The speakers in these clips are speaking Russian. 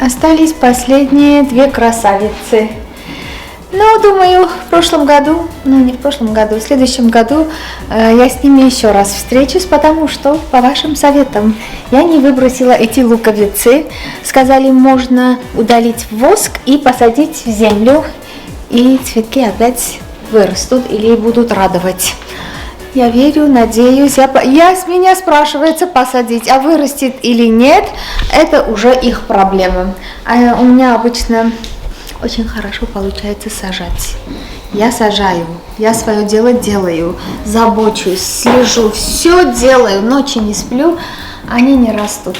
Остались последние две красавицы. Ну, думаю, в прошлом году, не в прошлом году, в следующем году я с ними еще раз встречусь, потому что, по вашим советам, я не выбросила эти луковицы. Сказали, можно удалить воск и посадить в землю, и цветки опять вырастут или будут радовать. Я верю, надеюсь, с меня спрашивается посадить, а вырастет или нет, это уже их проблема. А у меня обычно очень хорошо получается сажать. Я сажаю, я свое дело делаю, забочусь, слежу, все делаю, ночи не сплю, они не растут.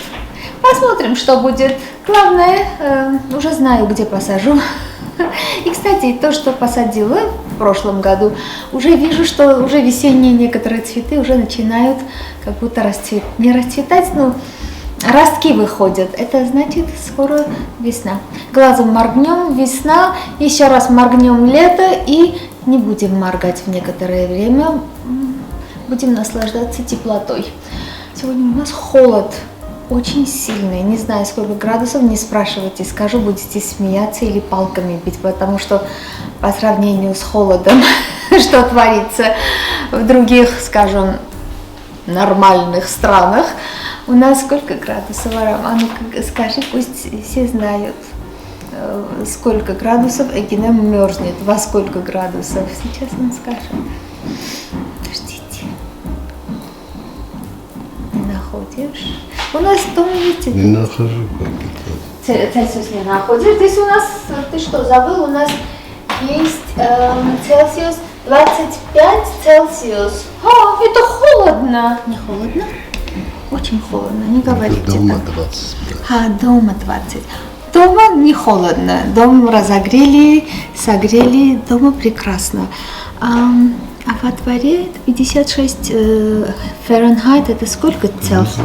Посмотрим, что будет. Главное, уже знаю, где посажу. И, кстати, то, что посадила в прошлом году, уже вижу, что уже весенние некоторые цветы уже начинают как будто не расцветать, но ростки выходят. Это значит, скоро весна. Глазом моргнем, весна, еще раз моргнем, лето, и не будем моргать в некоторое время. Будем наслаждаться теплотой. Сегодня у нас холод. Очень сильный, не знаю сколько градусов, не спрашивайте, скажу, будете смеяться или палками бить, потому что по сравнению с холодом, что творится в других, скажем, нормальных странах, у нас сколько градусов, Арам? Ну скажи, пусть все знают, сколько градусов Эгине мерзнет, во сколько градусов, сейчас он скажет. Ждите. Не находишь? У нас дома есть... Не нахожу как-то. Цельсиус не находишь. Здесь у нас, ты что, забыл? У нас есть Цельсиус 25 Цельсиус. Это холодно. Не холодно? Очень холодно, не говорите. Дома так. 25. Дома 20. Дома не холодно. Дом разогрели, согрели. Дома прекрасно. А во дворе 56 Фahrenheit, это сколько Цельсиус?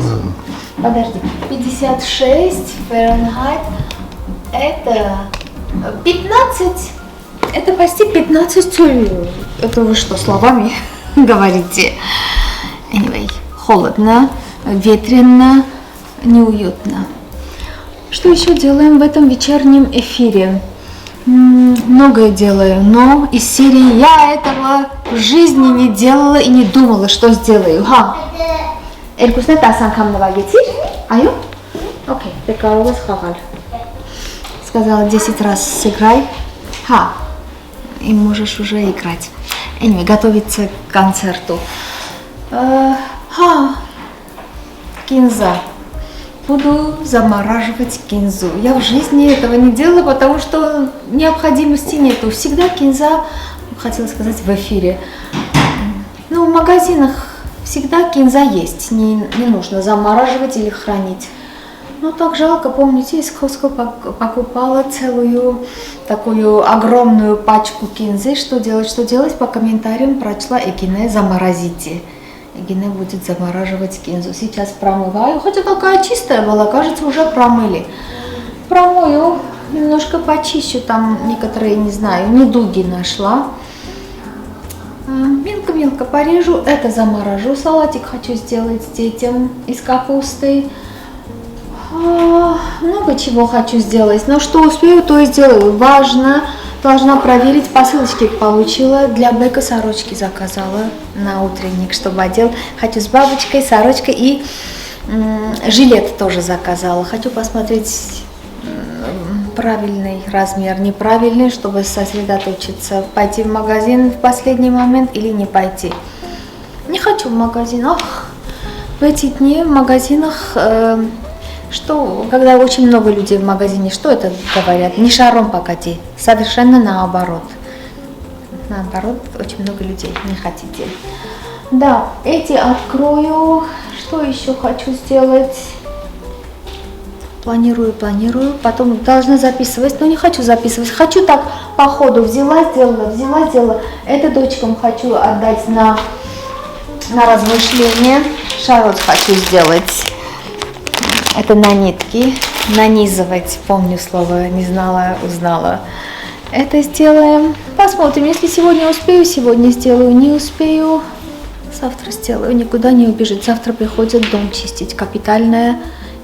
Подожди, 56 Фahrenheit, это 15, это почти 15 Цельсиус. Это вы что, словами говорите? Anyway, холодно, ветрено, неуютно. Что еще делаем в этом вечернем эфире? Многое делаю, но из серии я этого в жизни не делала и не думала, что сделаю. Эркусне тасанкам навагетир? Аю? Окей, ты կարող ես խաղալ. Сказала 10 раз сыграй. И можешь уже играть. Anyway, готовиться к концерту. Кинза. Буду замораживать кинзу. Я в жизни этого не делала, потому что необходимости нету. Всегда кинза, хотела сказать, в эфире. В магазинах всегда кинза есть. Не нужно замораживать или хранить. Но так жалко, помните, из Costco покупала целую такую огромную пачку кинзы. Что делать? По комментариям прочла Эгине, заморозите. Эгине будет замораживать кинзу. Сейчас промываю, хотя такая чистая была, кажется, уже промыли. Промою, немножко почищу, там некоторые, не знаю, недуги нашла. Мелко-мелко порежу, это заморожу. Салатик хочу сделать детям из капусты. Много чего хочу сделать, но что успею, то и сделаю. Важно. Должна проверить, посылочки получила, для Бека сорочки заказала на утренник, чтобы одел. Хочу с бабочкой, сорочкой и жилет тоже заказала. Хочу посмотреть правильный размер, неправильный, чтобы сосредоточиться, пойти в магазин в последний момент или не пойти. Не хочу в магазин. В эти дни в магазинах... когда очень много людей в магазине, что это говорят? Не шаром покати, совершенно наоборот. Наоборот, очень много людей, не хотите. Да, эти открою. Что еще хочу сделать? Планирую, потом должна записывать, но не хочу записывать. Хочу так по ходу, взяла, сделала. Это дочкам хочу отдать на размышление. Шарот хочу сделать. Это на нитки, нанизывать, помню слово, не знала, узнала. Это сделаем. Посмотрим, если сегодня успею, сегодня сделаю, не успею, завтра сделаю, никуда не убежит. Завтра приходят дом чистить, капитальная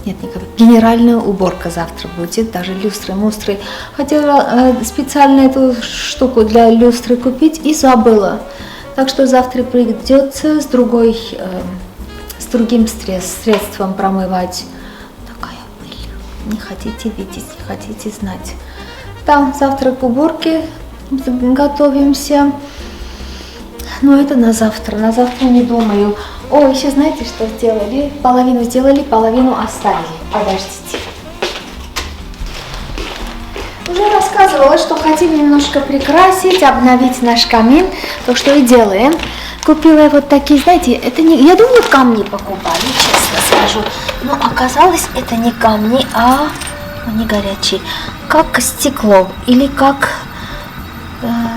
нет, никакой, генеральная уборка завтра будет, даже люстры, мустры. Хотела специально эту штуку для люстры купить и забыла. Так что завтра придется с другим средством промывать. Такая пыль. Не хотите видеть, не хотите знать. Там завтра к уборке готовимся. Но это на завтра. На завтра не думаю. О, еще знаете, что сделали? Половину сделали, половину оставили. Подождите. Уже рассказывала, что хотим немножко прикрасить, обновить наш камин. То, что и делаем. Купила вот такие, знаете, это не... Я думаю, камни покупали, честно скажу. Но оказалось, это не камни, а они горячие. Как стекло или как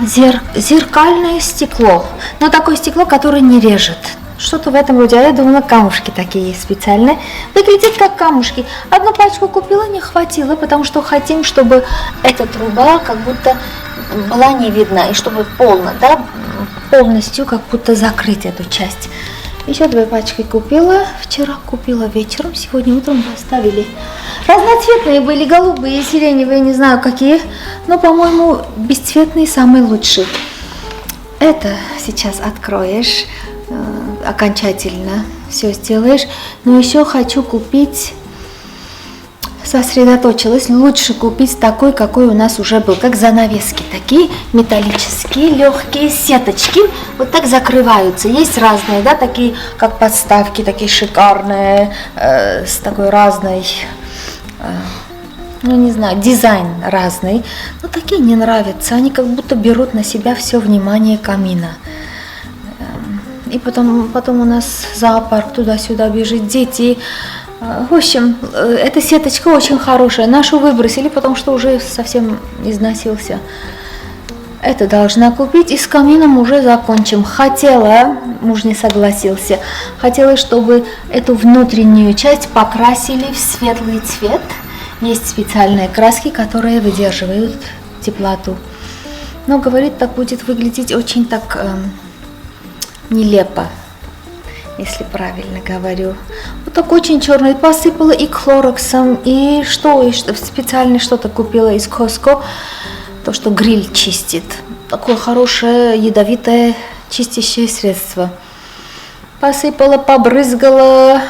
зеркальное стекло. Но такое стекло, которое не режет. Что-то в этом роде. Я думала, камушки такие специальные. Выглядит как камушки. Одну пачку купила, не хватило, потому что хотим, чтобы эта труба как будто была не видна. И чтобы полностью как будто закрыть эту часть. Еще 2 пачки купила. Вчера купила вечером, сегодня утром доставили. Разноцветные были, голубые, сиреневые, не знаю какие. Но, по-моему, бесцветные самые лучшие. Это сейчас откроешь. Окончательно все сделаешь. Но еще хочу купить, сосредоточилась, лучше купить такой, какой у нас уже был, как занавески, такие металлические, легкие сеточки, вот так закрываются. Есть разные, да, такие, как подставки, такие шикарные, с такой разной, ну не знаю, дизайн разный, но такие не нравятся, они как будто берут на себя все внимание камина. И потом у нас зоопарк, туда-сюда бежит, дети. В общем, эта сеточка очень хорошая. Нашу выбросили, потому что уже совсем износился. Это должна купить. И с камином уже закончим. Хотела, муж не согласился, хотела, чтобы эту внутреннюю часть покрасили в светлый цвет. Есть специальные краски, которые выдерживают теплоту. Но, говорит, так будет выглядеть очень так... нелепо, если правильно говорю. Вот так очень черный. Посыпала и клороксом, и специально что-то купила из Costco. То, что гриль чистит. Такое хорошее, ядовитое, чистящее средство. Посыпала, побрызгала.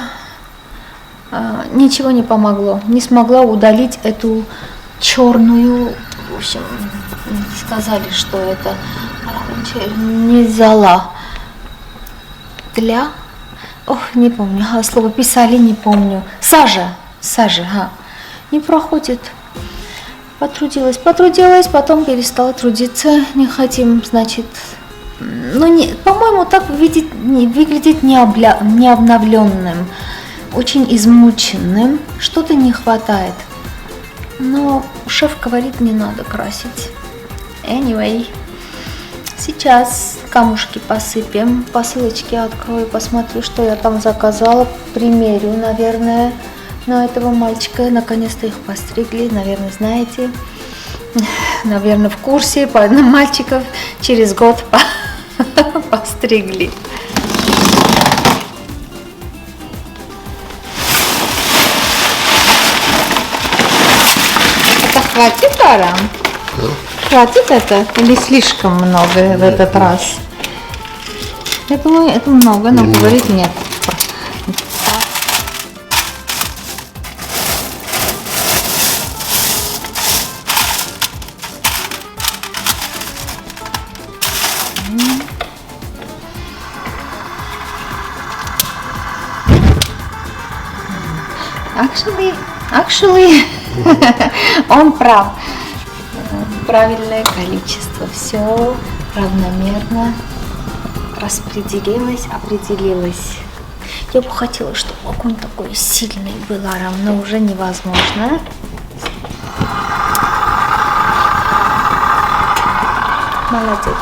Ничего не помогло. Не смогла удалить эту черную, в общем, сказали, что это не зола. Не помню, слово писали, не помню. Сажа, не проходит. Потрудилась, потом перестала трудиться. Не хотим, значит, по-моему, так выглядит не обновленным, очень измученным. Что-то не хватает. Но шеф говорит, не надо красить. Anyway. Сейчас камушки посыпем, посылочки открою, посмотрю, что я там заказала, примерю, наверное, на этого мальчика. Наконец-то их постригли, наверное, знаете, наверное, в курсе, мальчиков через год постригли. Это хватит, Арам? Хватит это или слишком много в этот раз? Я думаю, это много, но говорит нет. Actually, он прав. Правильное количество, все равномерно распределилось, определилось. Я бы хотела, чтобы огонь такой сильный был, но уже невозможно. Молодец.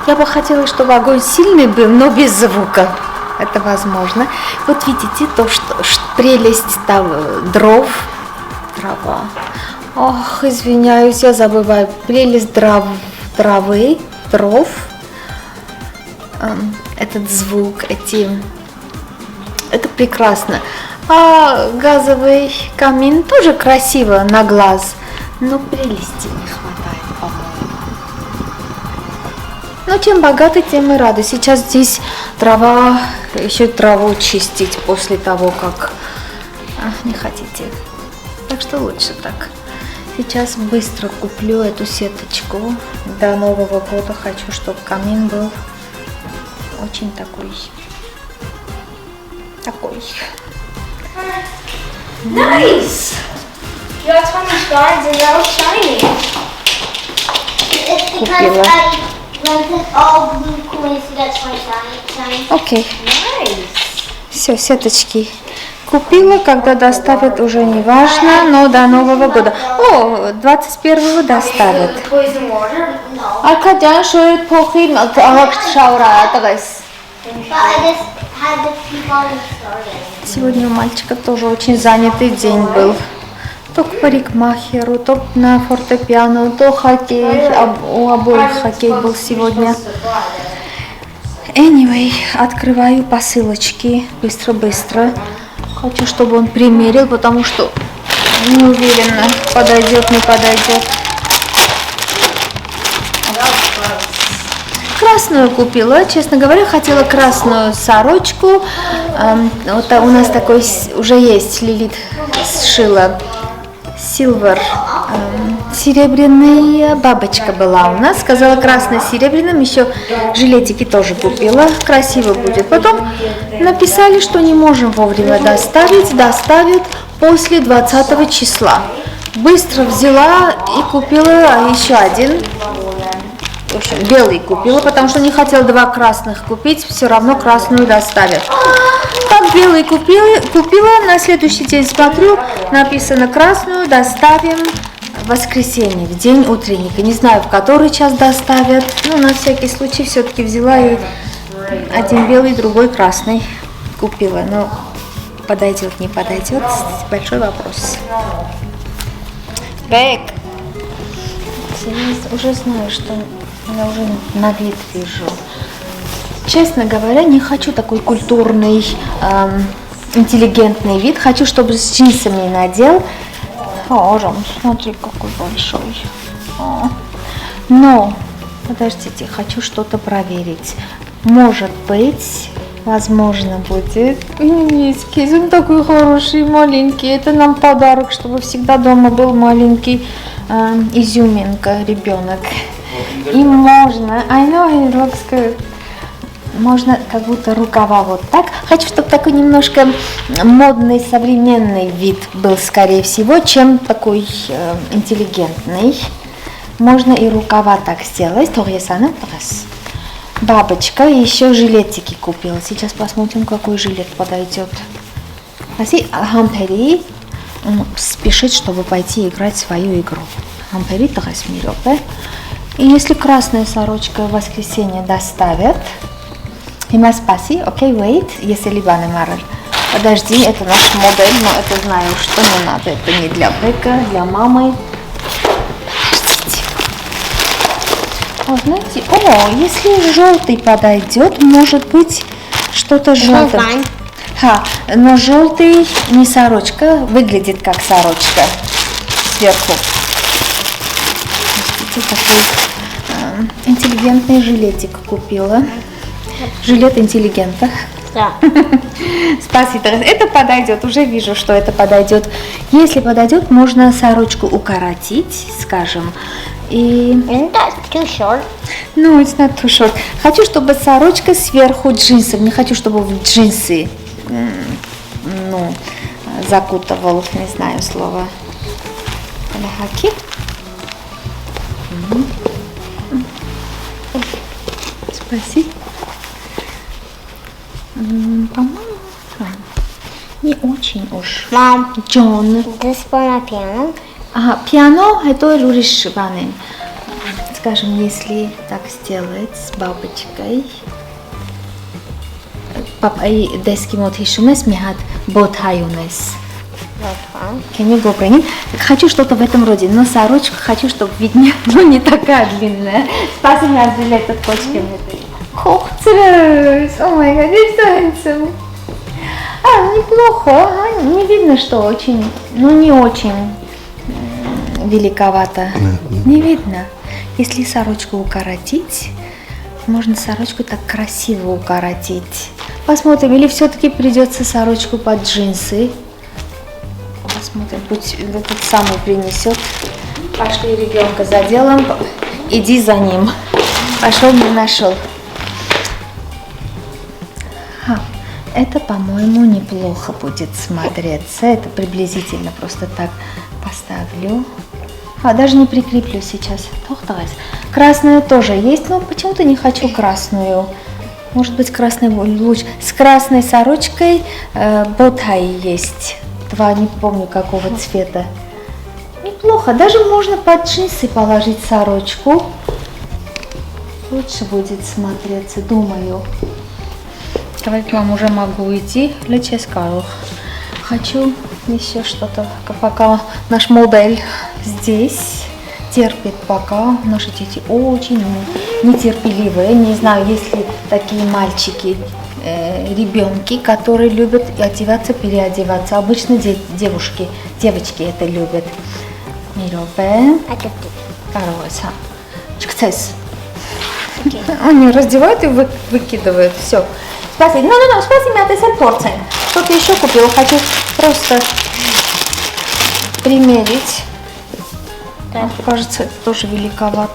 Я бы хотела, чтобы огонь сильный был, но без звука. Это возможно. Вот видите, то, что прелесть дрова. Ох, извиняюсь, я забываю. Прелесть дров. Этот звук, это прекрасно. А газовый камин тоже красиво на глаз, но прелести не хватает, по-моему. Но чем богаты, тем и рады. Сейчас здесь трава, еще траву чистить после того, как не хотите. Так что лучше так. Сейчас быстро куплю эту сеточку. До Нового года хочу, чтобы камин был очень такой. Nice! You got Spanish guards and they're all shiny. It's because Купила. I rented all blue coins to get my shine. Окей. Nice. Все, сеточки купила, когда доставят, уже не важно, но до Нового года. О, 21-го доставят. Poison water? No. Аркадян шоит похим шаура тагайс. But I just had to keep on starting. Сегодня у мальчика тоже очень занятый день был. То к парикмахеру, то на фортепиано, то хоккей. У обоих хоккей был сегодня. Anyway, открываю посылочки быстро-быстро. Хочу, чтобы он примерил, потому что не уверена, подойдет, не подойдет. Красную купила, честно говоря, хотела красную сорочку. Вот у нас такой уже есть, Лилит сшила. Silver. Серебряная бабочка была у нас. Сказала красный с серебряным. Еще жилетики тоже купила. Красиво будет. Потом написали, что не можем вовремя доставить. Доставят после 20 числа. Быстро взяла и купила еще один. В общем, белый купила, потому что не хотела два красных купить. Все равно красную доставят. Так, белый купила, на следующий день смотрю, написано красную доставим в воскресенье, в день утренника. Не знаю, в который час доставят, но на всякий случай все-таки взяла и один белый, другой красный купила. Но подойдет, не подойдет, большой вопрос. Бэк. Уже знаю, что я уже на вид вижу. Честно говоря, не хочу такой культурный, интеллигентный вид. Хочу, чтобы с джинсами надел. О, Ром, смотри, какой большой. О. Но, подождите, хочу что-то проверить. Может быть, возможно, будет. Эскиз, он такой хороший, маленький. Это нам подарок, чтобы всегда дома был маленький изюминка, ребенок. И можно, I know he looks good. Можно как будто рукава вот так. Хочу, чтобы такой немножко модный, современный вид был, скорее всего, чем такой интеллигентный. Можно и рукава так сделать. Бабочка, и еще жилетики купила. Сейчас посмотрим, какой жилет подойдет. Хампери спешит, чтобы пойти играть свою игру. Хампери тагас мирёк, да? И если красная сорочка в воскресенье доставят, Има спаси, окей, wait, если Либана Мараль. Подожди, это наш модель, но это знаю, что не надо. Это не для Бека, для мамы. Подождите. О, знаете, если желтый подойдет, может быть, что-то желтое. Но желтый не сорочка, выглядит как сорочка сверху. Подождите, такой интеллигентный жилетик купила. Жилет интеллигента. Да. Спасибо. Это подойдет. Уже вижу, что это подойдет. Если подойдет, можно сорочку укоротить, скажем. И... Isn't that too short? No, it's not too short. Хочу, чтобы сорочка сверху джинсов. Не хочу, чтобы в джинсы закутывал. Не знаю слово. Хаки. Спасибо. По-моему, не очень уж. Mom, Джон. this for my piano? Пиано это луриш ванен. Скажем, если так сделать с бабочкой. Папа и дески мотишумес михат ботаюнес. Can you go bring it? Хочу что-то в этом роде, но сорочку хочу, чтобы видно, но не такая длинная. Спасибо, я взяла этот кочками. О май гад, it's so handsome. неплохо, ага, не видно, что очень, ну не очень великовато. Не видно. Если сорочку укоротить, можно сорочку так красиво укоротить. Посмотрим, или все-таки придется сорочку под джинсы. Посмотрим, пусть этот самый принесет. Пошли ребенка за делом, иди за ним. Пошел, не нашел. Это, по-моему, неплохо будет смотреться. Это приблизительно просто так поставлю. Даже не прикреплю сейчас. Красная тоже есть, но почему-то не хочу красную. Может быть, красный луч. С красной сорочкой ботай есть. Два, не помню какого цвета. Неплохо. Даже можно под джинсы положить сорочку. Лучше будет смотреться, думаю. Говорит, мам, уже могу идти. Хочу еще что-то, пока наш модель здесь терпит, пока наши дети очень нетерпеливые. Не знаю, есть ли такие мальчики, ребенки, которые любят одеваться, переодеваться. Обычно девочки это любят. Миропе. Они раздевают и выкидывают. Все. Спасибо. Ну, спасибо, я это порция. Что-то еще купила. Хочу просто примерить. Кажется, это тоже великоват.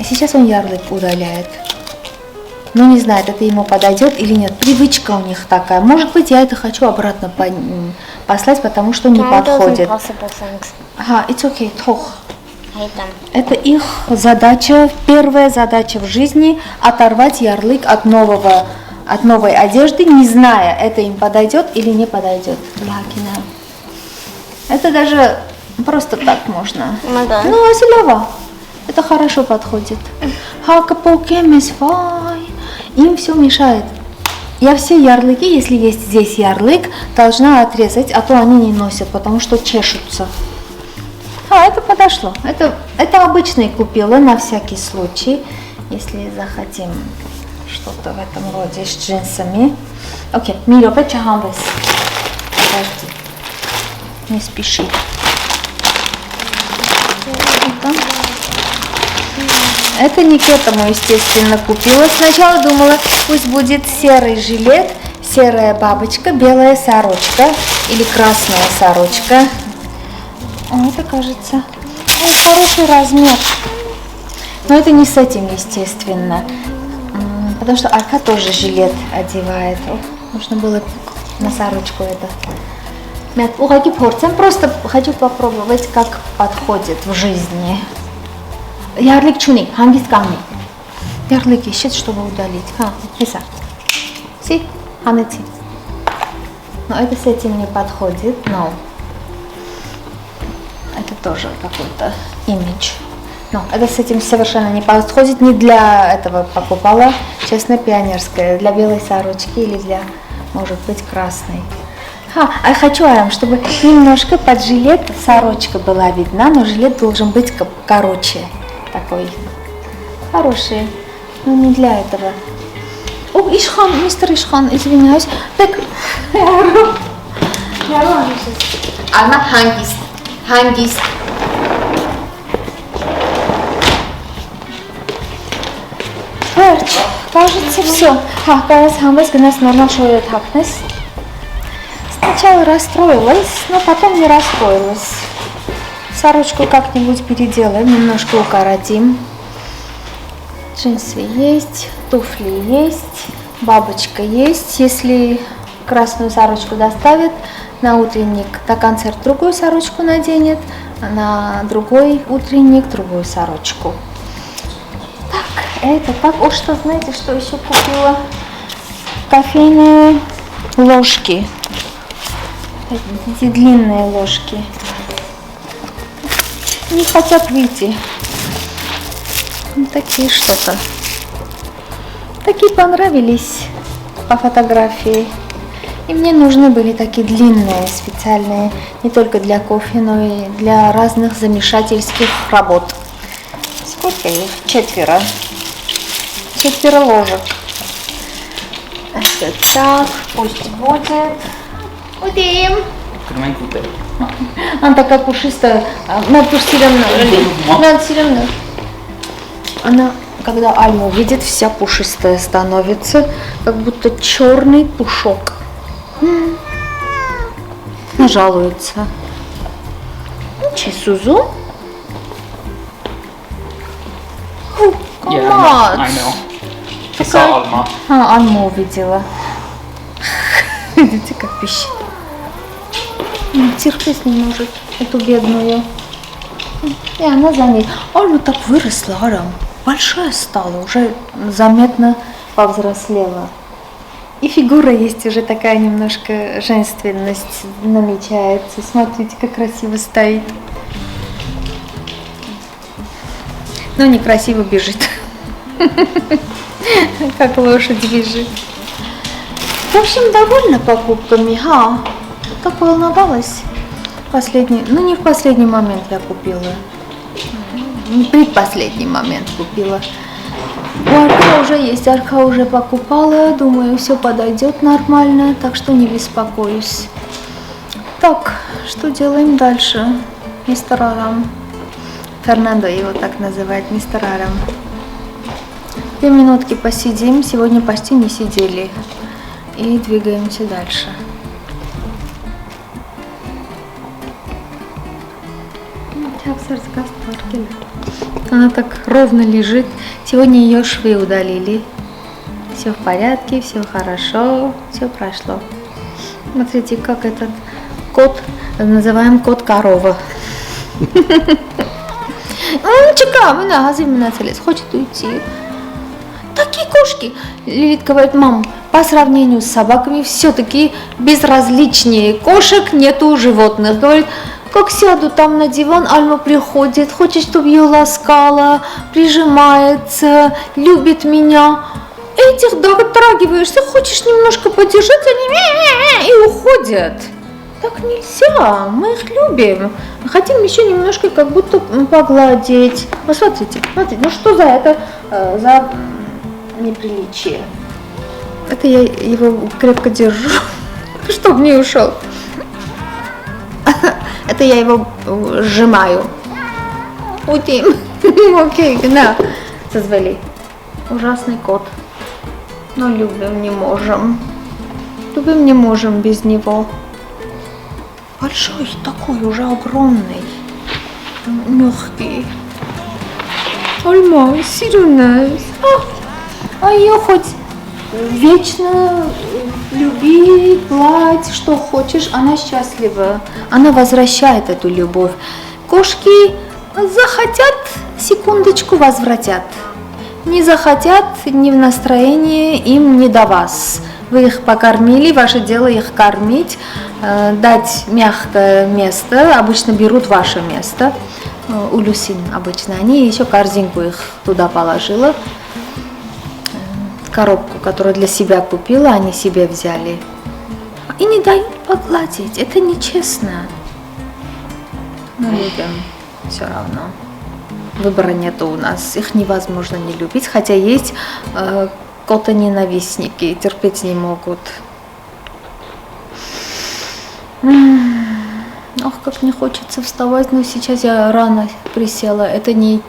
Сейчас он ярлык удаляет. Ну, не знаю, это ему подойдет или нет. Привычка у них такая. Может быть, я это хочу обратно послать, потому что не подходит. Ага, it's okay, тох. Это их задача, первая задача в жизни — оторвать ярлык от новой одежды, не зная, это им подойдет или не подойдет. Это даже просто так можно. Ну, Аселева, это хорошо подходит. Им все мешает. Я все ярлыки, если есть здесь ярлык, должна отрезать, а то они не носят, потому что чешутся. Это подошло. Это обычное купила на всякий случай, если захотим что-то в этом роде с джинсами. Окей, Миро, почахам. Подожди. Не спеши. Это не к этому, естественно, купила. Сначала думала, пусть будет серый жилет, серая бабочка, белая сорочка или красная сорочка. Это, кажется, хороший размер. Но это не с этим, естественно. Потому что Арка тоже жилет одевает. Нужно было на сорочку это. Просто хочу попробовать, как подходит в жизни. Ярлык чуни, хангис камни. Ярлык ищет, чтобы удалить. Хиса. Си, ханети. Но это с этим не подходит, но это тоже какой-то имидж. Но это с этим совершенно не подходит. Не для этого покупала, честно, пионерская. Для белой сорочки или для, может быть, красной. А хочу, чтобы немножко под жилет сорочка была видна, но жилет должен быть короче. Такой хороший. Но не для этого. Ишхан, мистер Ишхан, извиняюсь. Так, она хангист. Кажется, все. Сначала расстроилась, но потом не расстроилась. Сорочку как-нибудь переделаем, немножко укоротим. Джинсы есть, туфли есть, бабочка есть. Если красную сорочку доставят на утренник, на концерт другую сорочку наденет, а на другой утренник другую сорочку. Так, это так. Что, знаете, что еще купила? Кофейные ложки. Эти длинные ложки. Не хотят выйти. Такие что-то. Такие понравились по фотографии. И мне нужны были такие длинные, специальные, не только для кофе, но и для разных замешательских работ. Сколько их? 4. 4 ложек. Так, пусть будет. Удим. Открывай кутер. Она такая пушистая. Надо все равно. Она, когда Альму видит, вся пушистая становится, как будто черный пушок. Она жалуется. Сузу. Yeah, I know. She saw Alma. Альма увидела. Видите, как пищит. Терпеть не может эту бедную. И она за ней. Альма так выросла, Арам. Большая стала, уже заметно повзрослела. И фигура есть уже такая немножко женственность намечается. Смотрите, как красиво стоит. Но некрасиво бежит. Как лошадь бежит. В общем, довольна покупками, ха. Так волновалась. Последний, ну не в последний момент я купила. Не предпоследний момент купила. У Арка уже есть, Арка уже покупала. Думаю, все подойдет нормально, так что не беспокоюсь. Так, что делаем дальше? Мистер Арам. Фернандо его так называет, мистер Арам. 2 минутки посидим. Сегодня почти не сидели. И двигаемся дальше. Она так ровно лежит. Сегодня ее швы удалили. Все в порядке, все хорошо, все прошло. Смотрите, как этот кот, называем кот корова. Хочет уйти. Такие кошки, Лилит говорит, мам, по сравнению с собаками все-таки безразличнее кошек, нету животных. Говорит, как сяду там на диван, Альма приходит, хочет, чтобы ее ласкала, прижимается, любит меня. Этих дотрагиваешься, хочешь немножко подержать, они и уходят. Так нельзя, мы их любим. Хотим еще немножко как будто погладить. Посмотрите, смотрите, ну что за это, за неприличие. Это я его крепко держу, чтобы не ушел. Это я его сжимаю. Удим. Окей, да. Созвали. Ужасный кот. Но любим не можем. Любим не можем без него. Большой такой, уже огромный. Мягкий. Альма, сильная. А ее хоть вечно люби, гладь, что хочешь, она счастлива. Она возвращает эту любовь. Кошки захотят, секундочку возвратят. Не захотят, не в настроении, им не до вас. Вы их покормили, ваше дело их кормить, дать мягкое место. Обычно берут ваше место. У Люсин обычно. Они еще корзинку их туда положила. Коробку, которую для себя купила, они себе взяли. И не дают погладить. Это нечестно. Но любим все равно. Выбора нету у нас. Их невозможно не любить. Хотя есть кота-ненавистники. Терпеть не могут. Ох, как не хочется вставать. Но сейчас я рано присела. Это не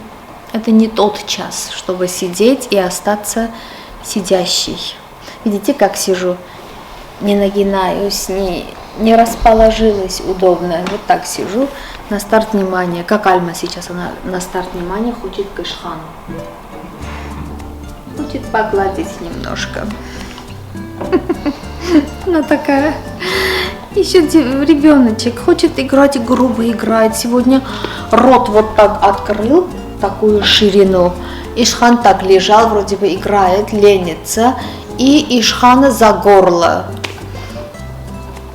тот час, чтобы сидеть и остаться сидящий. Видите, как сижу? Не нагинаюсь, не расположилась удобно. Вот так сижу на старт внимания. Как Альма сейчас, она на старт внимания хочет к Ишхану. Хочет погладить немножко. Она такая. Еще ребеночек. Хочет играть, грубо играть. Сегодня рот вот так открыл, такую ширину. Ишхан так лежал, вроде бы играет, ленится, и Ишхана за горло.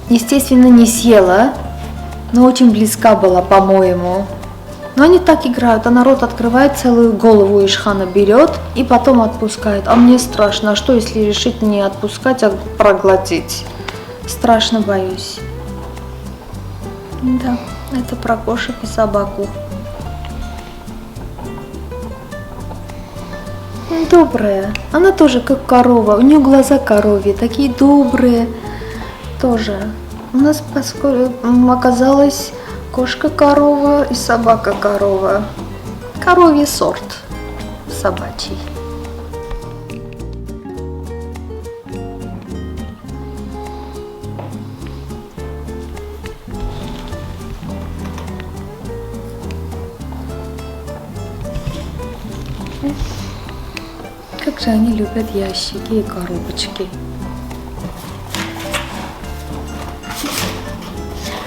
Естественно, не съела, но очень близка была, по-моему. Но они так играют, она рот открывает, целую голову Ишхана берет и потом отпускает. А мне страшно, а что если решить не отпускать, а проглотить? Страшно, боюсь. Да, это про кошек и собаку. Добрая. Она тоже как корова. У нее глаза коровьи, такие добрые. Тоже. У нас оказалась кошка-корова и собака-корова. Коровий сорт собачий. Как же они любят ящики и коробочки.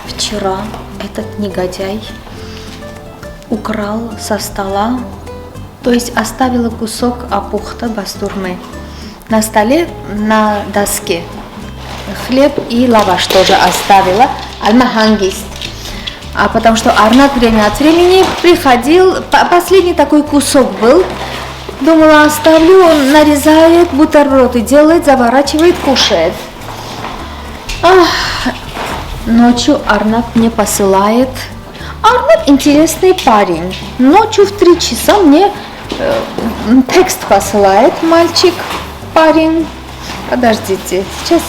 Вчера этот негодяй украл со стола, то есть оставил кусок апухта бастурмы на столе, на доске. Хлеб и лаваш тоже оставила. Альмахангист. А потому что Арнак время от времени приходил, последний такой кусок был. Думала, оставлю, он нарезает, бутерброды делает, заворачивает, кушает. Ночью Арнак мне посылает. Арнак интересный парень. Ночью в 3 часа мне текст посылает мальчик, парень. Подождите, сейчас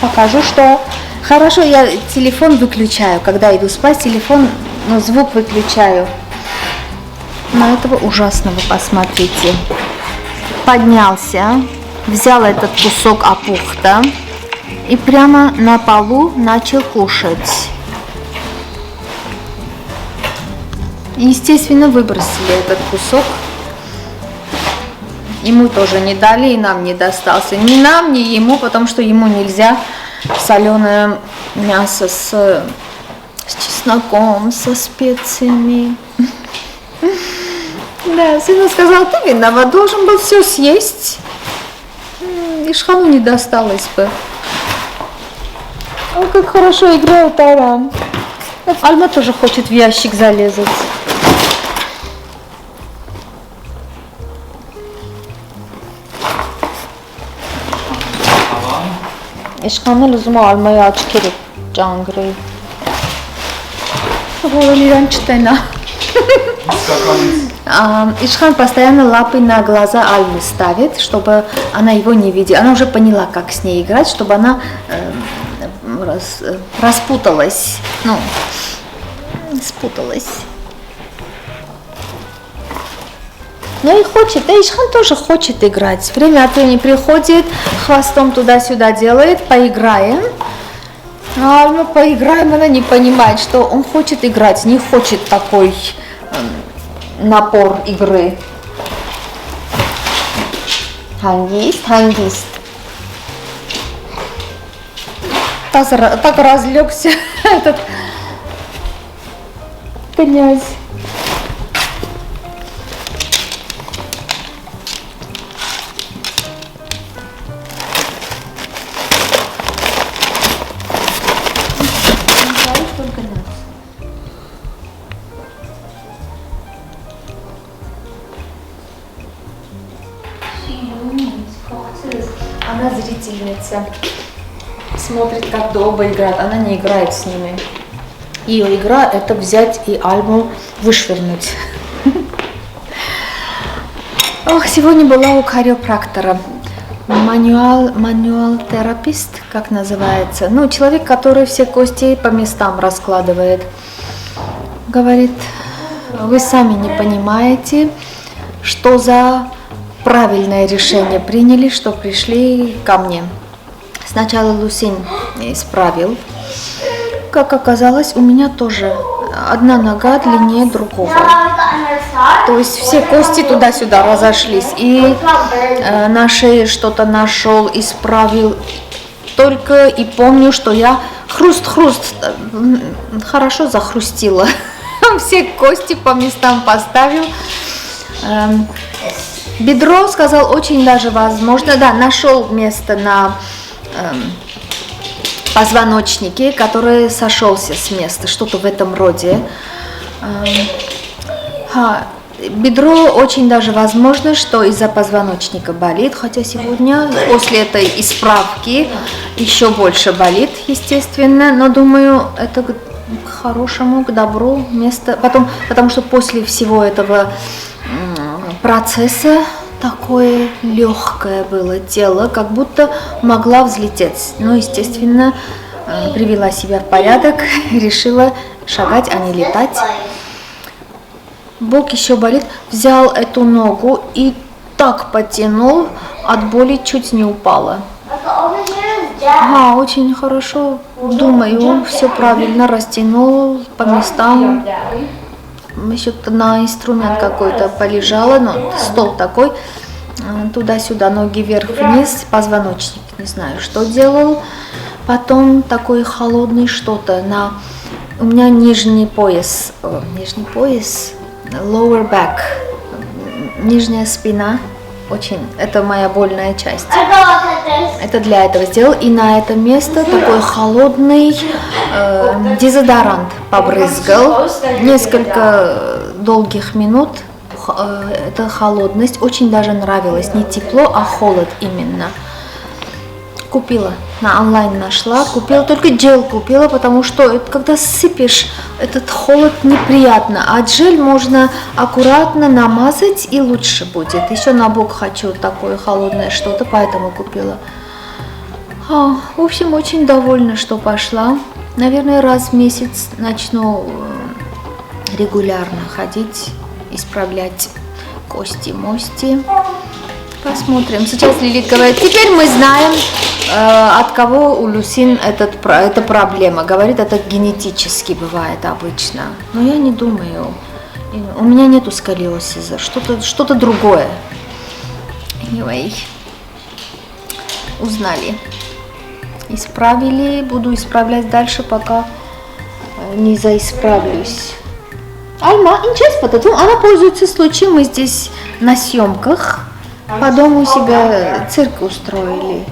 покажу, что... Хорошо, я телефон выключаю, когда иду спать, телефон, звук выключаю. На этого ужасного посмотрите. Поднялся, взял этот кусок апухта и прямо на полу начал кушать. Естественно, выбросили этот кусок. Ему тоже не дали, и нам не достался. Ни нам, ни ему, потому что ему нельзя соленое мясо с чесноком, со специями. Да, сыну сказал, ты виноват, должен был все съесть. Ишхану не досталось бы. О, как хорошо играет Арам. Альма тоже хочет в ящик залезать. Ишхану լուզում է Ալմայի աչքերը ճանգրի։ Որը իրան չտենա։ Ишхан постоянно лапы на глаза Альмы ставит, чтобы она его не видела. Она уже поняла, как с ней играть, чтобы она распуталась, спуталась. Ну и хочет, да Ишхан тоже хочет играть. Время от времени приходит, хвостом туда-сюда делает, поиграем. А Альма поиграем, она не понимает, что он хочет играть, не хочет такой напор игры. Хангист. Так разлегся этот князь. Она зрительница, смотрит, как долго играют, она не играет с ними. Ее игра – это взять и Альму вышвырнуть. Ох, сегодня была у хореопрактора. Мануал-терапист, как называется. Человек, который все кости по местам раскладывает. Говорит, вы сами не понимаете, что за правильное решение приняли, что пришли ко мне. Сначала Лусин исправил. Как оказалось, у меня тоже одна нога длиннее другого. То есть все кости туда-сюда разошлись. И на шее что-то нашел, исправил. Только и помню, что я хруст-хруст хорошо захрустила. Все кости по местам поставил. Бедро, сказал, очень даже возможно. Да, нашел место на позвоночнике, который сошелся с места, что-то в этом роде. Бедро очень даже возможно, что из-за позвоночника болит, хотя сегодня после этой исправки еще больше болит, естественно, но думаю, это к хорошему, к добру место, потому что после всего этого процесса такое легкое было тело, как будто могла взлететь. Но, естественно, привела себя в порядок, решила шагать, а не летать. Бок еще болит, взял эту ногу и так потянул, от боли чуть не упала. Over here is Jack. Ага, очень хорошо, думаю, все правильно растянул по местам. Еще на инструмент какой-то полежала, но стол такой, туда-сюда, ноги вверх-вниз, позвоночник, не знаю, что делал. Потом такой холодный что-то на... У меня нижний пояс, lower back, нижняя спина, очень, это моя больная часть. I go up like this. Это для этого сделал. И на это место такой холодный дезодорант побрызгал. Несколько долгих минут. Эта холодность очень даже нравилась. Не тепло, а холод именно. Купила. На онлайн нашла. Купила, только джель купила, потому что это, когда сыпешь, этот холод неприятно. А джель можно аккуратно намазать и лучше будет. Еще на бок хочу такое холодное что-то, поэтому купила. В общем, очень довольна, что пошла. Наверное, раз в месяц начну регулярно ходить, исправлять кости-мости. Посмотрим. Сейчас Лилит говорит, теперь мы знаем, от кого у Люсин эта проблема. Говорит, это генетически бывает обычно. Но я не думаю. У меня нету сколиоза, что-то другое. Anyway, узнали. Исправили, буду исправлять дальше, пока не заисправлюсь. Альма, интересно, она пользуется случаем, мы здесь на съемках. По дому у себя цирк устроили.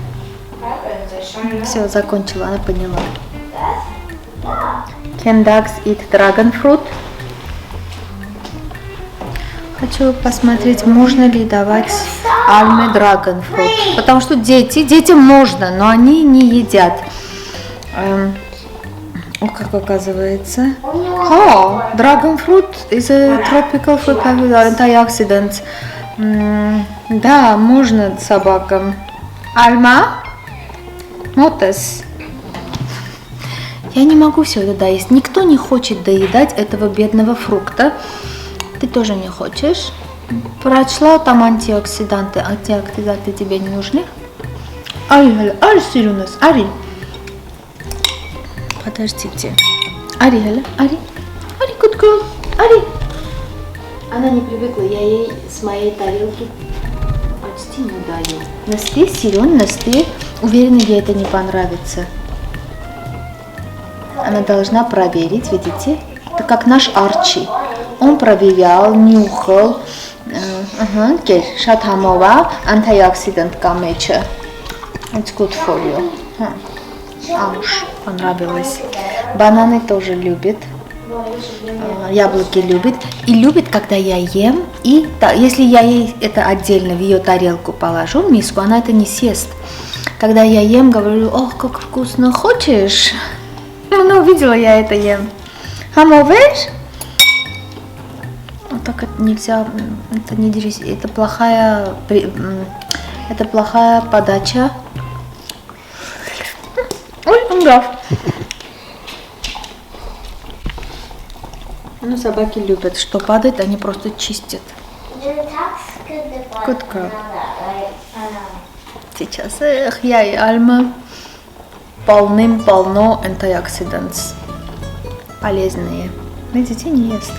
Все, закончила, она поняла. Can dogs eat dragon fruit? Хочу посмотреть, можно ли давать Альме dragon fruit. Потому что детям можно, но они не едят. Как оказывается. Dragon fruit is a tropical fruit with antioxidants. Да, можно собакам. Альма? Мотес. Я не могу все это доесть. Никто не хочет доедать этого бедного фрукта. Ты тоже не хочешь? Прочла там антиоксиданты. Антиоксиданты тебе не нужны? Ари, Сирюнас, Ари. Подождите. Ари, good girl. Ари. Она не привыкла, я ей с моей тарелки почти не даю. Насте, Сирен, Насте. Уверена, ей это не понравится. Она должна проверить, видите? Это как наш Арчи. Он проверял, нюхал. Шатамова, антиоксидант камеча. It's good for you. Уж понравилось. Бананы тоже любит. Яблоки любит. И любит, когда я ем. И если я ей это отдельно в ее тарелку положу, в миску, она это не съест. Когда я ем, говорю, ох, как вкусно, хочешь? Ну, увидела, я это ем. Хамовешь? Вот так это нельзя, это плохая подача. Ой, он прав. Ну, собаки любят, что падает, они просто чистят. Good girl. Сейчас, я и Альма полным-полно антиоксидантов. Полезные. Видите, не ест.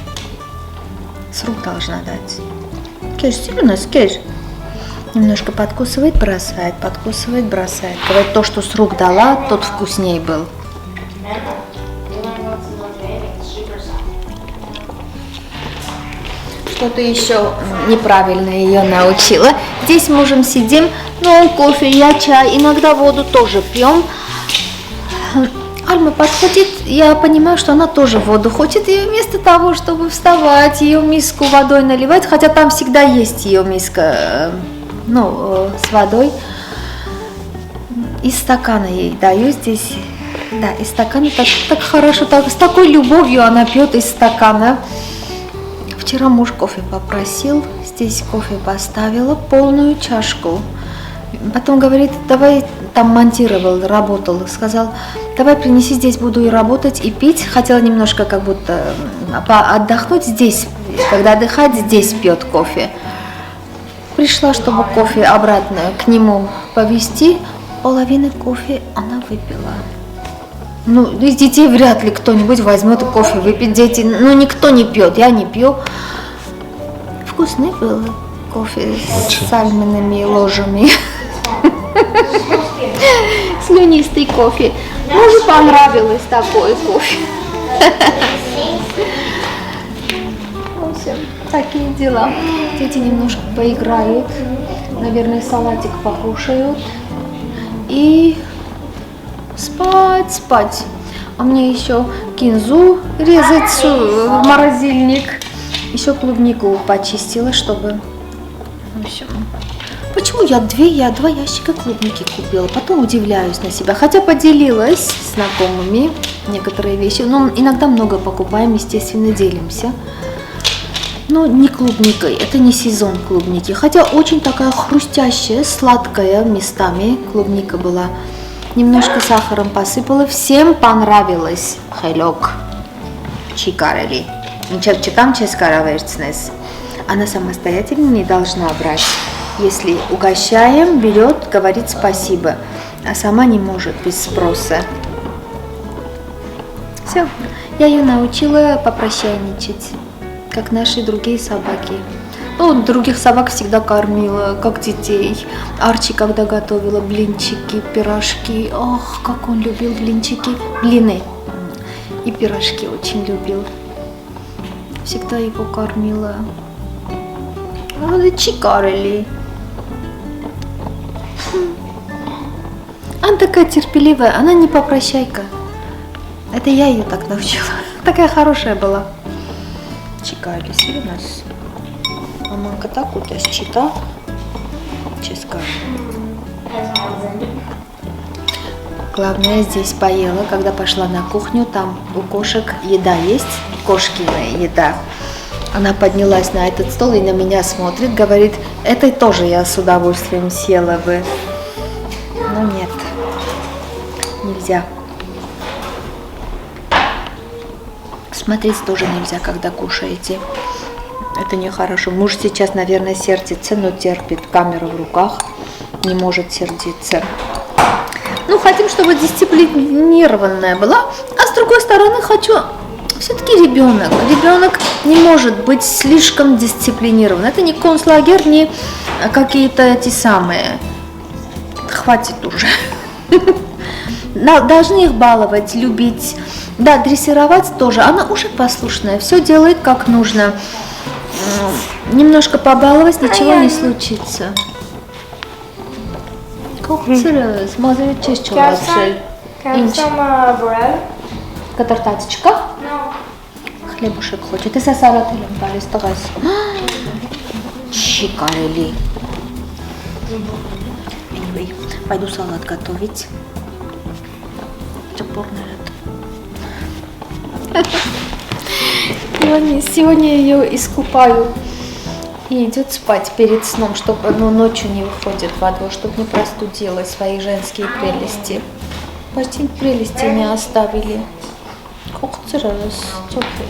С рук должна дать. Кеш, сильно кеш. Немножко подкусывает, бросает, подкусывает, бросает. Говорит, то, что с рук дала, тот вкусней был. Что-то еще неправильно ее научила. Здесь с мужем сидим, ну, кофе, я чай, иногда воду тоже пьем. Альма подходит, я понимаю, что она тоже воду хочет, и вместо того, чтобы вставать, ее миску водой наливать, хотя там всегда есть ее миска, с водой, из стакана ей даю здесь, да, из стакана так хорошо, с такой любовью она пьет из стакана. В Вчера муж кофе попросил, здесь кофе поставила, полную чашку. Потом говорит, давай, там монтировал, работал, сказал, давай принеси, здесь буду и работать, и пить. Хотела немножко как будто отдохнуть здесь, когда отдыхать, здесь пьет кофе. Пришла, чтобы кофе обратно к нему повезти, половину кофе она выпила. Ну, из детей вряд ли кто-нибудь возьмет кофе выпить, дети, ну, никто не пьет, я не пью. Вкусный был кофе с сальминными ложами. Слюнистый кофе. Мужу понравилось такой кофе. В общем, такие дела. Дети немножко поиграют, наверное, салатик покушают и спать. А мне еще кинзу резать в морозильник. Еще клубнику почистила, чтобы... В общем, почему я два ящика клубники купила? Потом удивляюсь на себя. Хотя поделилась с знакомыми некоторые вещи. Но иногда много покупаем, естественно, делимся. Но не клубникой, это не сезон клубники. Хотя очень такая хрустящая, сладкая местами клубника была. Немножко сахаром посыпала. Всем понравилось. Хелок. Чикарели. Читам ческараверцнес. Она самостоятельно не должна брать. Если угощаем, берет, говорит спасибо. А сама не может без спроса. Все. Я ее научила попрощайничать. Как наши другие собаки. Ну, других собак всегда кормила, как детей. Арчи, когда готовила блинчики, пирожки. Ох, как он любил блинчики. Блины. И пирожки очень любил. Всегда его кормила. Чикарели. Она такая терпеливая. Она не попрощайка. Это я ее так научила. Такая хорошая была. Чикарели. Сиренас. Маманка так вот счита. Ческа. Главное, здесь поела, когда пошла на кухню, там у кошек еда есть, кошкиная еда. Она поднялась на этот стол и на меня смотрит, говорит, этой тоже я с удовольствием съела бы. Но нет, нельзя. Смотреть тоже нельзя, когда кушаете. Это нехорошо. Муж сейчас, наверное, сердится, но терпит. Камера в руках, не может сердиться. Ну, хотим, чтобы дисциплинированная была. А с другой стороны, хочу... Все-таки ребенок. Ребенок не может быть слишком дисциплинирован. Это не концлагерь, не какие-то эти самые. Хватит уже. Должны их баловать, любить. Да, дрессировать тоже. Она уже послушная. Все делает как нужно. Немножко побаловать, ничего не случится. Kokçırız. Mazeret çeşit Can I have İnç. some bread? Катартатичка. No. Хлебушек хочет. И сосарателем полисталась. Чикарели. Anyway, пойду салат готовить. Сегодня ее искупаю. И идет спать перед сном, чтобы ночью не выходит во двор, чтобы не простудила свои женские прелести. Почти прелести не оставили. Kokçırız. Çok iyi.